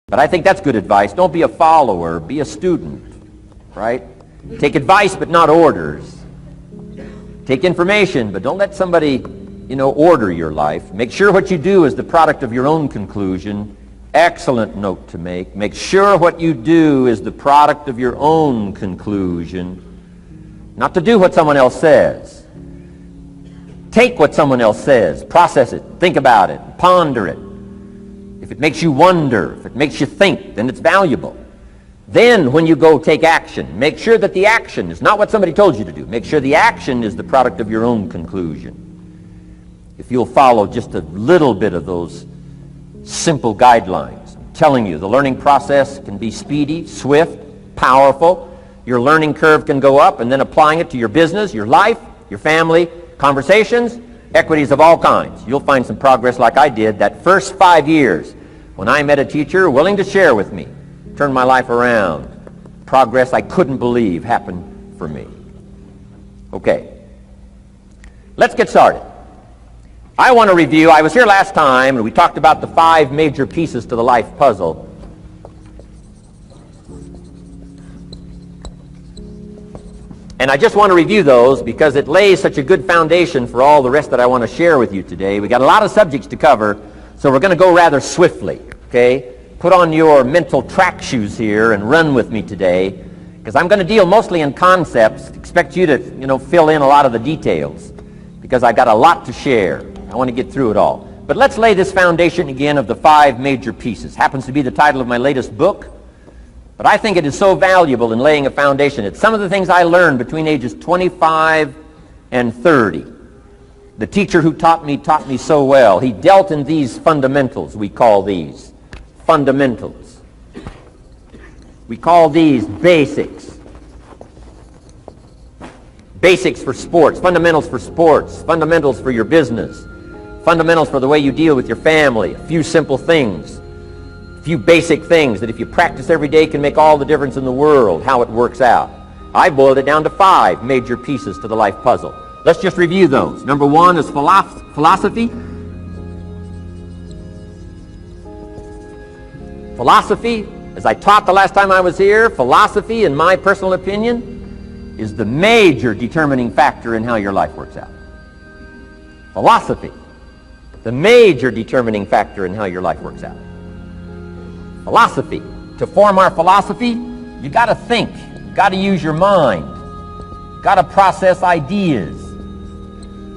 But I think that's good advice. Don't be a follower, be a student, right? Take advice but not orders. Take information, but don't let somebody, order your life. Make sure what you do is the product of your own conclusion. Excellent note to make. Make sure what you do is the product of your own conclusion. Not to do what someone else says. Take what someone else says, process it, think about it, ponder it. If it makes you wonder, if it makes you think, then it's valuable. Then when you go take action, make sure that the action is not what somebody told you to do. Make sure the action is the product of your own conclusion. If you'll follow just a little bit of those simple guidelines, I'm telling you, the learning process can be speedy, swift, powerful. Your learning curve can go up, and then applying it to your business, your life, your family, conversations, equities of all kinds. You'll find some progress like I did that first 5 years when I met a teacher willing to share with me, turn my life around. Progress I couldn't believe happened for me. Okay, let's get started. I want to review, I was here last time and we talked about the 5 major pieces to the life puzzle. And I just want to review those because it lays such a good foundation for all the rest that I want to share with you today. We got a lot of subjects to cover, so we're going to go rather swiftly, okay? Put on your mental track shoes here and run with me today, because I'm going to deal mostly in concepts. Expect you to, fill in a lot of the details, because I've got a lot to share. I want to get through it all. But let's lay this foundation again of the 5 major pieces. Happens to be the title of my latest book, but I think it is so valuable in laying a foundation. It's some of the things I learned between ages 25 and 30. The teacher who taught me so well. He dealt in these fundamentals, we call these. Fundamentals. We call these basics. Basics for sports, fundamentals for sports, fundamentals for your business, fundamentals for the way you deal with your family, a few simple things, a few basic things that if you practice every day can make all the difference in the world, how it works out. I boiled it down to 5 major pieces to the life puzzle. Let's just review those. Number 1 is philosophy. Philosophy, as I taught the last time I was here, philosophy, in my personal opinion, is the major determining factor in how your life works out. Philosophy, the major determining factor in how your life works out. Philosophy. To form our philosophy, you got to think. You got to use your mind. You got to process ideas.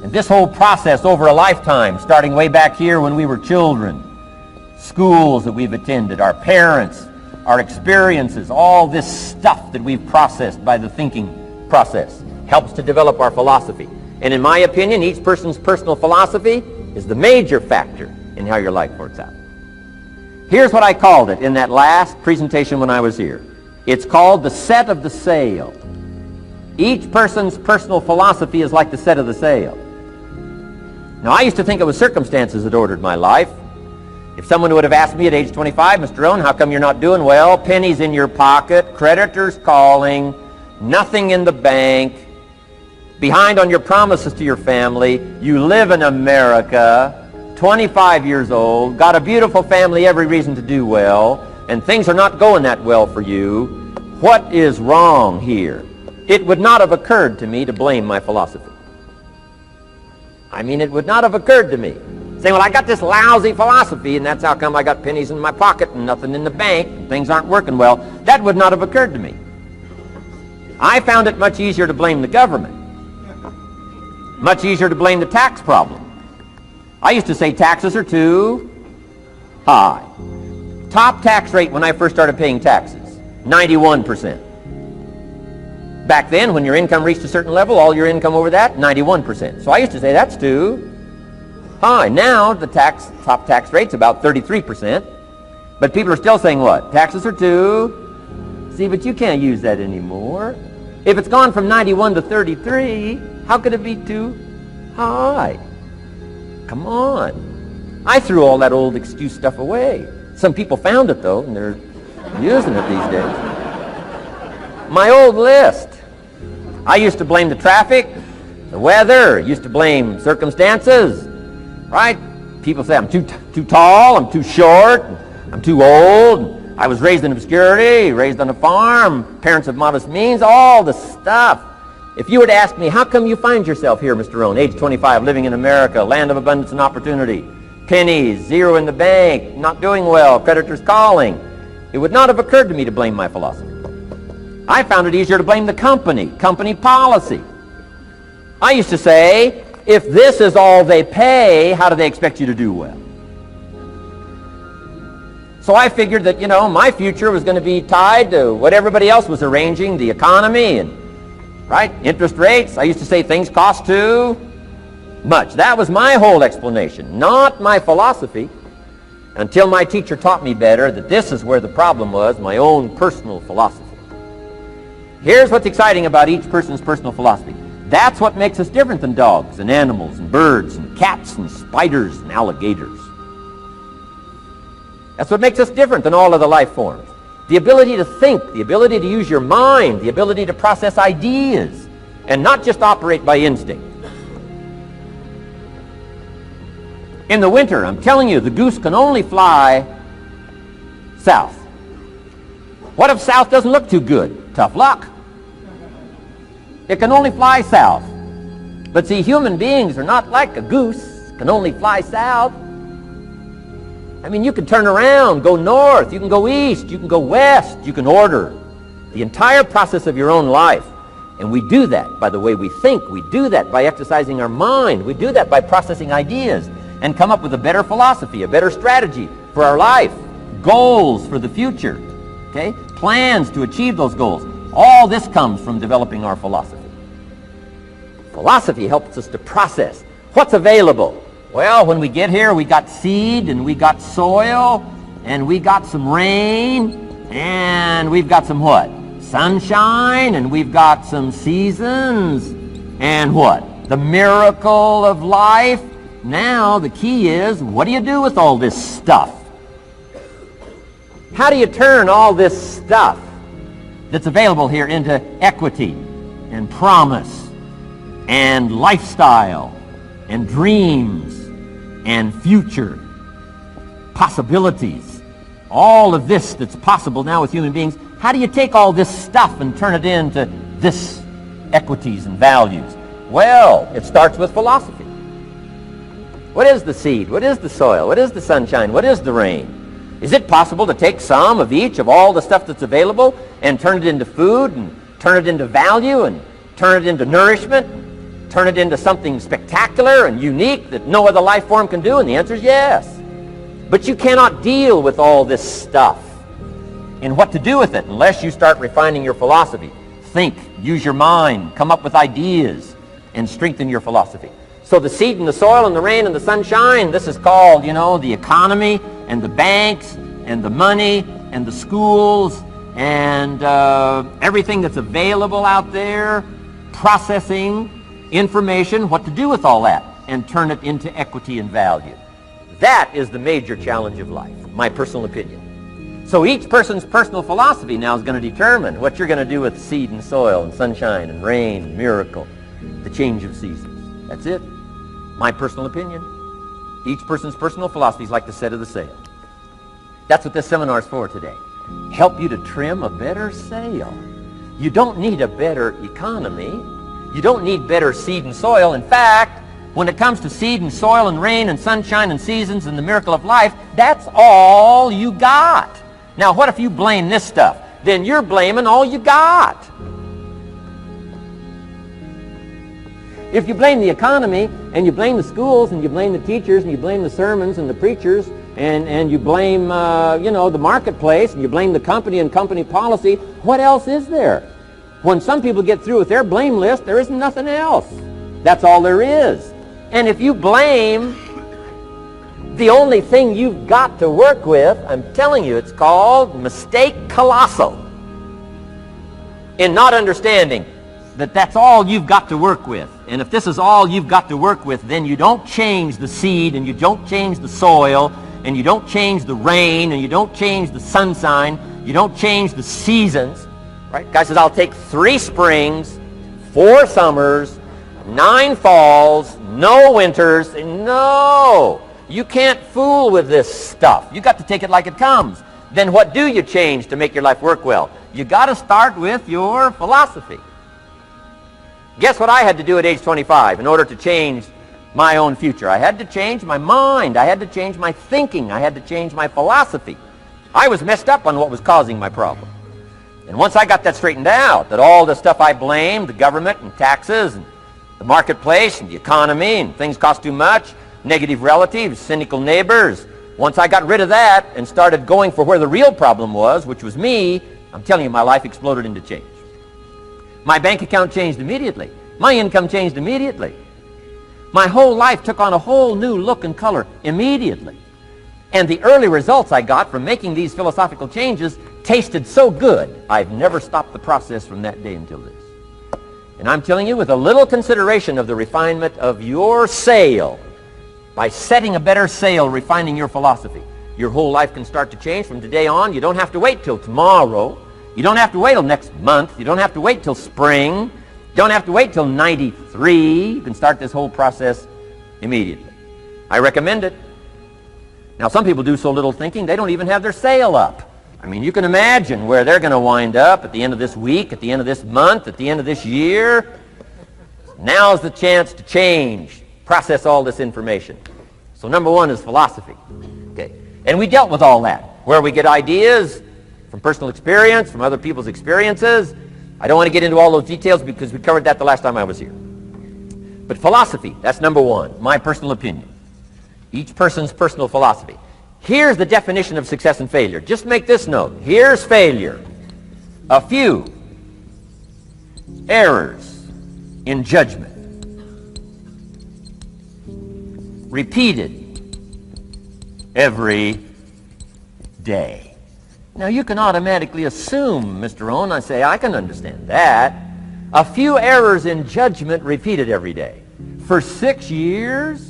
And this whole process over a lifetime, starting way back here when we were children, schools that we've attended, our parents, our experiences, all this stuff that we've processed by the thinking process helps to develop our philosophy. And in my opinion, each person's personal philosophy is the major factor in how your life works out. Here's what I called it in that last presentation when I was here. It's called the set of the sail. Each person's personal philosophy is like the set of the sail. Now, I used to think it was circumstances that ordered my life. If someone would have asked me at age 25, Mr. Rohn, how come you're not doing well? Pennies in your pocket, creditors calling, nothing in the bank, behind on your promises to your family, you live in America, 25 years old, got a beautiful family, every reason to do well, and things are not going that well for you. What is wrong here? It would not have occurred to me to blame my philosophy. I mean, it would not have occurred to me. Saying, well, I got this lousy philosophy, and that's how come I got pennies in my pocket and nothing in the bank, and things aren't working well. That would not have occurred to me. I found it much easier to blame the government. Much easier to blame the tax problem. I used to say taxes are too high. Top tax rate when I first started paying taxes, 91%. Back then, when your income reached a certain level, all your income over that, 91%. So I used to say that's too high. Now the top tax rate's about 33%. But people are still saying what? Taxes are too. See, but you can't use that anymore. If it's gone from 91 to 33, how could it be too high? Come on. I threw all that old excuse stuff away. Some people found it, though, and they're using it these days. My old list. I used to blame the traffic, the weather, used to blame circumstances, right? People say I'm too tall, I'm too short, I'm too old. I was raised in obscurity, raised on a farm, parents of modest means, all the stuff. If you were to ask me, how come you find yourself here, Mr. Rohn, age 25, living in America, land of abundance and opportunity, pennies, zero in the bank, not doing well, creditors calling, it would not have occurred to me to blame my philosophy. I found it easier to blame the company policy. I used to say, if this is all they pay, how do they expect you to do well? So I figured that, my future was going to be tied to what everybody else was arranging, the economy and, interest rates. I used to say things cost too much. That was my whole explanation, not my philosophy, until my teacher taught me better that this is where the problem was, my own personal philosophy. Here's what's exciting about each person's personal philosophy. That's what makes us different than dogs and animals and birds and cats and spiders and alligators. That's what makes us different than all of the life forms. The ability to think, the ability to use your mind, the ability to process ideas, and not just operate by instinct. In the winter, I'm telling you, the goose can only fly south. What if south doesn't look too good? Tough luck. It can only fly south. But see, human beings are not like a goose, can only fly south. I mean, you can turn around, go north, you can go east, you can go west, you can order the entire process of your own life. And we do that by the way we think. We do that by exercising our mind. We do that by processing ideas and come up with a better philosophy, a better strategy for our life, goals for the future, okay? Plans to achieve those goals. All this comes from developing our philosophy. Philosophy helps us to process what's available. Well, when we get here, we got seed, and we got soil, and we got some rain, and we've got some what? Sunshine, and we've got some seasons, and what? The miracle of life. Now, the key is, what do you do with all this stuff? How do you turn all this stuff that's available here into equity and promise and lifestyle and dreams and future possibilities? All of this that's possible now with human beings, how do you take all this stuff and turn it into this equities and values? Well, it starts with philosophy. What is the seed? What is the soil? What is the sunshine? What is the rain? Is it possible to take some of each of all the stuff that's available and turn it into food and turn it into value and turn it into nourishment, turn it into something spectacular and unique that no other life form can do? And the answer is yes. But you cannot deal with all this stuff and what to do with it unless you start refining your philosophy. Think, use your mind, come up with ideas, and strengthen your philosophy. So the seed and the soil and the rain and the sunshine, this is called, the economy and the banks and the money and the schools and everything that's available out there, processing information, what to do with all that, and turn it into equity and value. That is the major challenge of life, my personal opinion. So each person's personal philosophy now is going to determine what you're going to do with seed and soil and sunshine and rain and miracle, the change of seasons. That's it. My personal opinion. Each person's personal philosophy is like the set of the sail. That's what this seminar is for today. Help you to trim a better sail. You don't need a better economy. You don't need better seed and soil. In fact, when it comes to seed and soil and rain and sunshine and seasons and the miracle of life, that's all you got. Now, what if you blame this stuff? Then you're blaming all you got. If you blame the economy, and you blame the schools, and you blame the teachers, and you blame the sermons and the preachers, and you blame, the marketplace, and you blame the company and company policy, what else is there? When some people get through with their blame list, there isn't nothing else. That's all there is. And if you blame the only thing you've got to work with, I'm telling you, it's called mistake colossal. In not understanding that that's all you've got to work with. And if this is all you've got to work with, then you don't change the seed, and you don't change the soil, and you don't change the rain, and you don't change the sunshine, you don't change the seasons. Right? Guy says, I'll take 3 springs, 4 summers, 9 falls, no winters. No! You can't fool with this stuff. You got to take it like it comes. then what do you change to make your life work well? You got to start with your philosophy. Guess what I had to do at age 25 in order to change my own future? I had to change my mind. I had to change my thinking. I had to change my philosophy. I was messed up on what was causing my problem. And once I got that straightened out, that all the stuff I blamed, the government and taxes and the marketplace and the economy and things cost too much, negative relatives, cynical neighbors, once I got rid of that and started going for where the real problem was, which was me, I'm telling you, my life exploded into change. My bank account changed immediately. My income changed immediately. My whole life took on a whole new look and color immediately. And the early results I got from making these philosophical changes tasted so good, I've never stopped the process from that day until this. And I'm telling you, with a little consideration of the refinement of your sail, by setting a better sail, refining your philosophy, your whole life can start to change from today on. You don't have to wait till tomorrow. You don't have to wait till next month. You don't have to wait till spring. You don't have to wait till 93. You can start this whole process immediately. I recommend it. Now, some people do so little thinking, they don't even have their sail up. I mean, you can imagine where they're going to wind up at the end of this week, at the end of this month, at the end of this year. Now's the chance to change, process all this information. So number one is philosophy. Okay. And we dealt with all that, where we get ideas from personal experience, from other people's experiences. I don't want to get into all those details because we covered that the last time I was here. But philosophy, that's number one, my personal opinion. Each person's personal philosophy. Here's the definition of success and failure. Just make this note. Here's failure. A few errors in judgment. Repeated every day. Now you can automatically assume, Mr. Rohn, I say, I can understand that. A few errors in judgment repeated every day. For 6 years?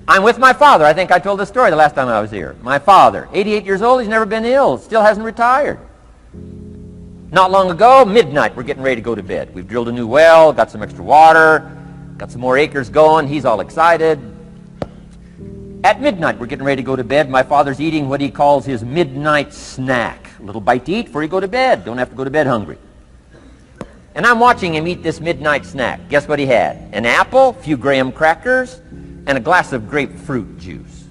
I'm with my father. I think I told this story the last time I was here. My father, 88 years old, he's never been ill, still hasn't retired. Not long ago, midnight, we're getting ready to go to bed. We've drilled a new well, got some extra water, got some more acres going. He's all excited. At midnight, we're getting ready to go to bed. My father's eating what he calls his midnight snack. A little bite to eat before you go to bed. Don't have to go to bed hungry. And I'm watching him eat this midnight snack. Guess what he had? An apple, a few graham crackers, and a glass of grapefruit juice.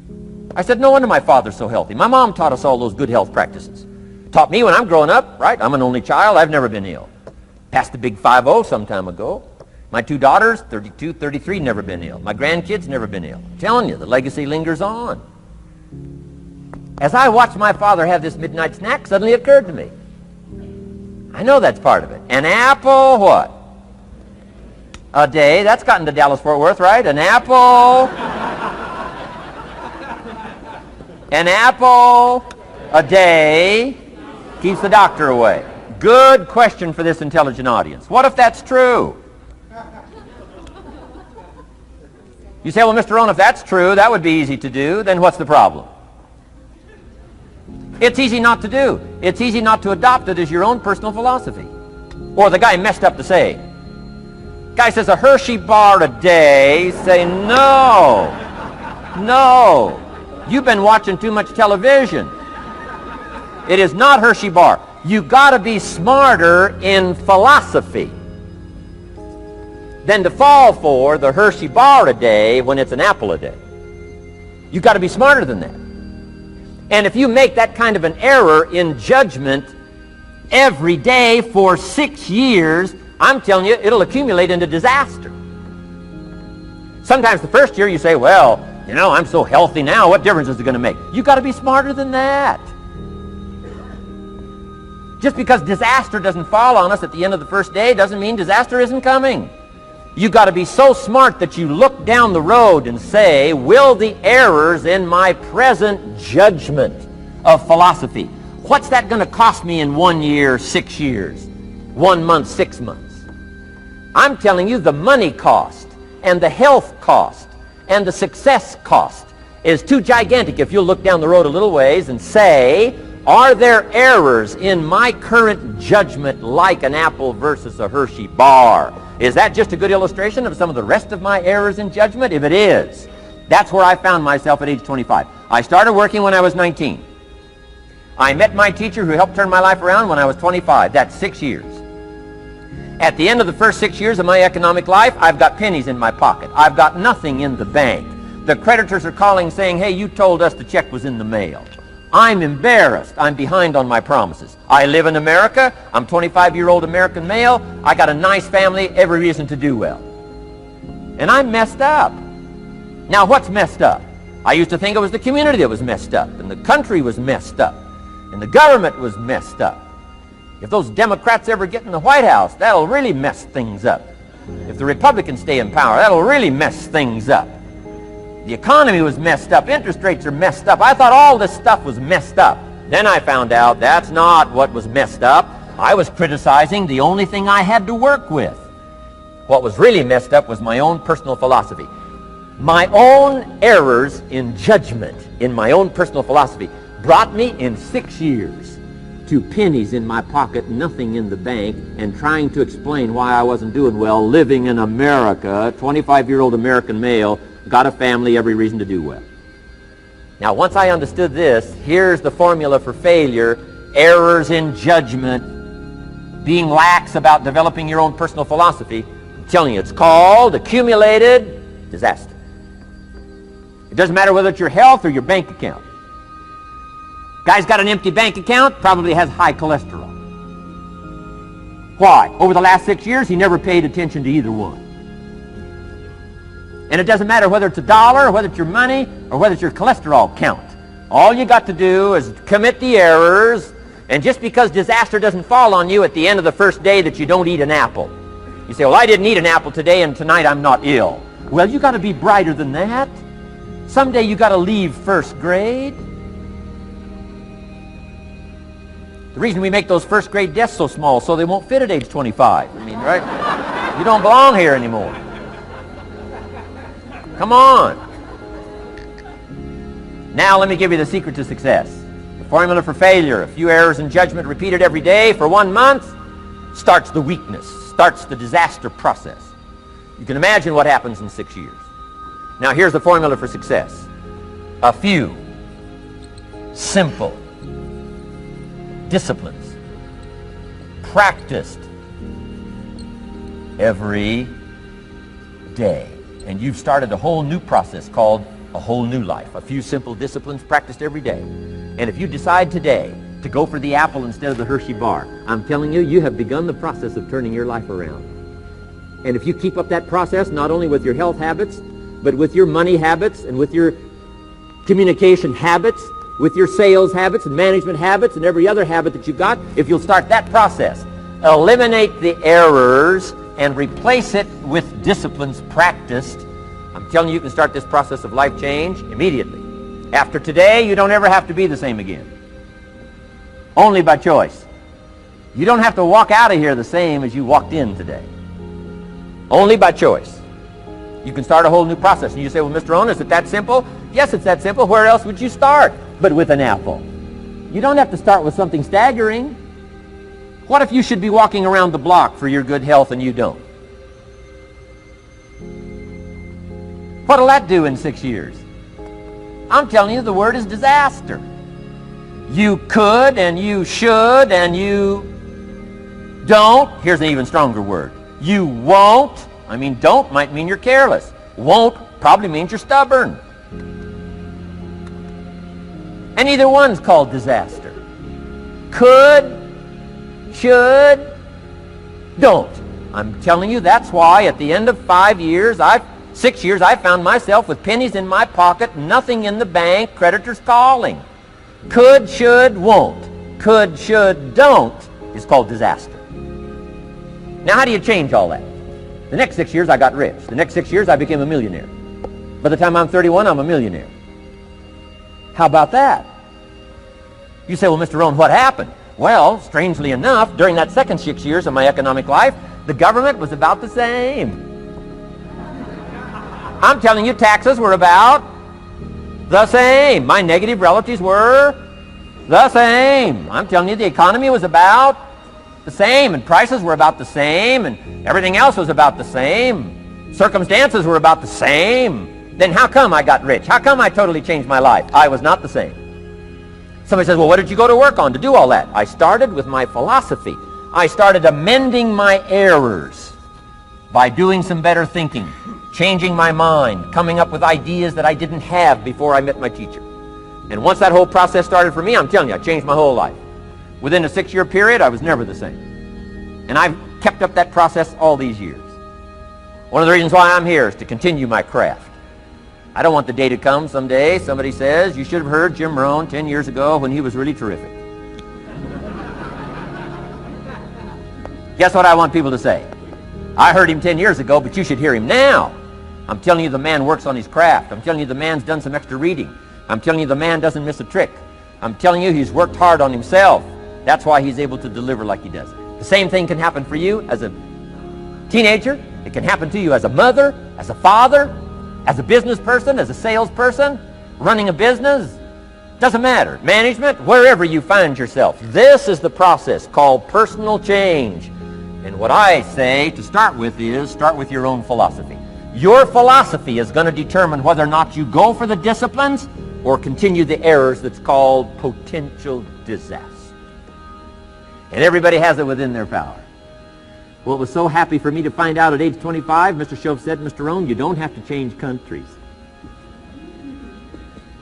I said, no wonder my father's so healthy. My mom taught us all those good health practices. Taught me when I'm growing up, right? I'm an only child. I've never been ill. Passed the big 5-0 some time ago. My 2 daughters, 32, 33, never been ill. My grandkids, never been ill. I'm telling you, the legacy lingers on. As I watched my father have this midnight snack, suddenly it occurred to me. I know that's part of it. An apple, what? A day. That's gotten to Dallas-Fort Worth, right? An apple. An apple a day keeps the doctor away. Good question for this intelligent audience. What if that's true? You say, well, Mr. Rohn, if that's true, that would be easy to do. Then what's the problem? It's easy not to do. It's easy not to adopt it as your own personal philosophy. Or the guy messed up the saying. Guy says a Hershey bar a day. Say, no. No. You've been watching too much television. It is not Hershey bar. You got to be smarter in philosophy than to fall for the Hershey bar a day when it's an apple a day. You got to be smarter than that. And if you make that kind of an error in judgment every day for 6 years, I'm telling you, it'll accumulate into disaster. Sometimes the first year you say, well, you know, I'm so healthy now, what difference is it going to make? You've got to be smarter than that. Just because disaster doesn't fall on us at the end of the first day doesn't mean disaster isn't coming. You've got to be so smart that you look down the road and say, will the errors in my present judgment of philosophy, what's that going to cost me in 1 year, 6 years, 1 month, 6 months? I'm telling you, the money cost and the health cost and the success cost is too gigantic if you'll look down the road a little ways and say, are there errors in my current judgment like an apple versus a Hershey bar? Is that just a good illustration of some of the rest of my errors in judgment? If it is, That's where I found myself at age 25. I started working when I was 19. I met my teacher who helped turn my life around when I was 25. That's 6 years. At the end of the first 6 years of my economic life, I've got pennies in my pocket. I've got nothing in the bank. The creditors are calling saying, hey, you told us the check was in the mail. I'm embarrassed. I'm behind on my promises. I live in America. I'm 25-year-old American male. I got a nice family, every reason to do well. And I'm messed up. Now, what's messed up? I used to think it was the community that was messed up, and the country was messed up, and the government was messed up. If those Democrats ever get in the White House, that'll really mess things up. If the Republicans stay in power, that'll really mess things up. The economy was messed up. Interest rates are messed up. I thought all this stuff was messed up. Then I found out that's not what was messed up. I was criticizing the only thing I had to work with. What was really messed up was my own personal philosophy. My own errors in judgment in my own personal philosophy brought me in 6 years to pennies in my pocket, nothing in the bank, and trying to explain why I wasn't doing well, living in America, 25-year-old American male, got a family, every reason to do well. Now, once I understood this, here's the formula for failure: errors in judgment, being lax about developing your own personal philosophy. I'm telling you, it's called accumulated disaster. It doesn't matter whether it's your health or your bank account. Guy's got an empty bank account, probably has high cholesterol. Why? Over the last 6 years, he never paid attention to either one. And it doesn't matter whether it's a dollar, or whether it's your money, or whether it's your cholesterol count. All you got to do is commit the errors, and just because disaster doesn't fall on you at the end of the first day that you don't eat an apple. You say, well, I didn't eat an apple today, and tonight I'm not ill. Well, you got to be brighter than that. Someday you got to leave first grade. The reason we make those first grade desks so small so they won't fit at age 25. I mean, right? You don't belong here anymore. Come on. Now let me give you the secret to success. The formula for failure: a few errors in judgment repeated every day for 1 month starts the weakness, starts the disaster process. You can imagine what happens in 6 years. Now here's the formula for success: a few simple disciplines practiced every day. And you've started a whole new process called a whole new life. A few simple disciplines practiced every day. And if you decide today to go for the apple instead of the Hershey bar, I'm telling you, you have begun the process of turning your life around. And if you keep up that process, not only with your health habits, but with your money habits and with your communication habits, with your sales habits and management habits and every other habit that you've got, if you'll start that process, eliminate the errors and replace it with disciplines practiced, I'm telling you, you can start this process of life change immediately. After today, you don't ever have to be the same again. Only by choice. You don't have to walk out of here the same as you walked in today. Only by choice. You can start a whole new process. And you say, well, Mr. Rohn, is it that simple? Yes, it's that simple. Where else would you start but with an apple? You don't have to start with something staggering. What if you should be walking around the block for your good health and you don't? What'll that do in 6 years? I'm telling you, the word is disaster. You could and you should and you don't. Here's an even stronger word. You won't. I mean, don't might mean you're careless. Won't probably means you're stubborn. And either one's called disaster. Could, should, don't. I'm telling you, that's why at the end of 6 years, I found myself with pennies in my pocket, nothing in the bank, creditors calling. Could, should, won't. Could, should, don't is called disaster. Now, how do you change all that? The next 6 years, I got rich. The next 6 years, I became a millionaire. By the time I'm 31, I'm a millionaire. How about that? You say, well, Mr. Rohn, what happened? Well, strangely enough, during that second 6 years of my economic life, the government was about the same. I'm telling you, taxes were about the same. My negative relatives were the same. I'm telling you, the economy was about the same, and prices were about the same, and everything else was about the same. Circumstances were about the same. then how come I got rich? How come I totally changed my life? I was not the same. Somebody says, well, what did you go to work on to do all that? I started with my philosophy. I started amending my errors by doing some better thinking, changing my mind, coming up with ideas that I didn't have before I met my teacher. And once that whole process started for me, I'm telling you, I changed my whole life. Within a 6-year period, I was never the same. And I've kept up that process all these years. One of the reasons why I'm here is to continue my craft. I don't want the day to come someday somebody says, you should have heard Jim Rohn 10 years ago when he was really terrific. Guess what I want people to say? I heard him 10 years ago, but you should hear him now. I'm telling you the man works on his craft. I'm telling you the man's done some extra reading. I'm telling you the man doesn't miss a trick. I'm telling you he's worked hard on himself. That's why he's able to deliver like he does. The same thing can happen for you as a teenager. It can happen to you as a mother, as a father, as a business person, as a salesperson, running a business. Doesn't matter. Management, wherever you find yourself. This is the process called personal change. And what I say to start with is start with your own philosophy. Your philosophy is going to determine whether or not you go for the disciplines or continue the errors that's called potential disaster. And everybody has it within their power. Well, it was so happy for me to find out at age 25, Mr. Shove said, Mr. Rohn, you don't have to change countries.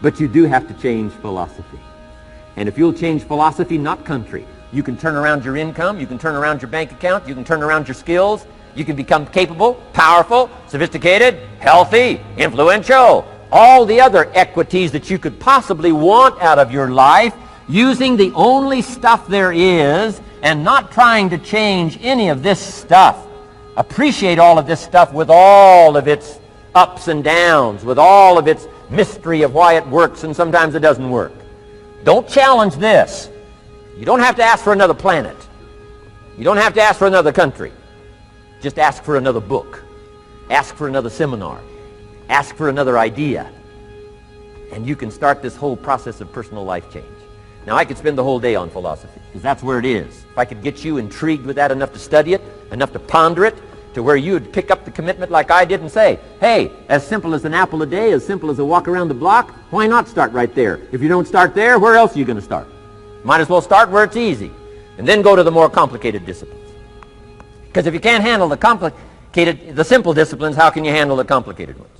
But you do have to change philosophy. And if you'll change philosophy, not country, you can turn around your income, you can turn around your bank account, you can turn around your skills, you can become capable, powerful, sophisticated, healthy, influential, all the other equities that you could possibly want out of your life, using the only stuff there is and not trying to change any of this stuff. Appreciate all of this stuff with all of its ups and downs, with all of its mystery of why it works and sometimes it doesn't work. Don't challenge this. You don't have to ask for another planet. You don't have to ask for another country. Just ask for another book. Ask for another seminar. Ask for another idea. And you can start this whole process of personal life change. Now, I could spend the whole day on philosophy, because that's where it is. If I could get you intrigued with that enough to study it, enough to ponder it, to where you would pick up the commitment like I did and say, hey, as simple as an apple a day, as simple as a walk around the block, why not start right there? If you don't start there, where else are you going to start? Might as well start where it's easy, and then go to the more complicated disciplines. Because if you can't handle the simple disciplines, how can you handle the complicated ones?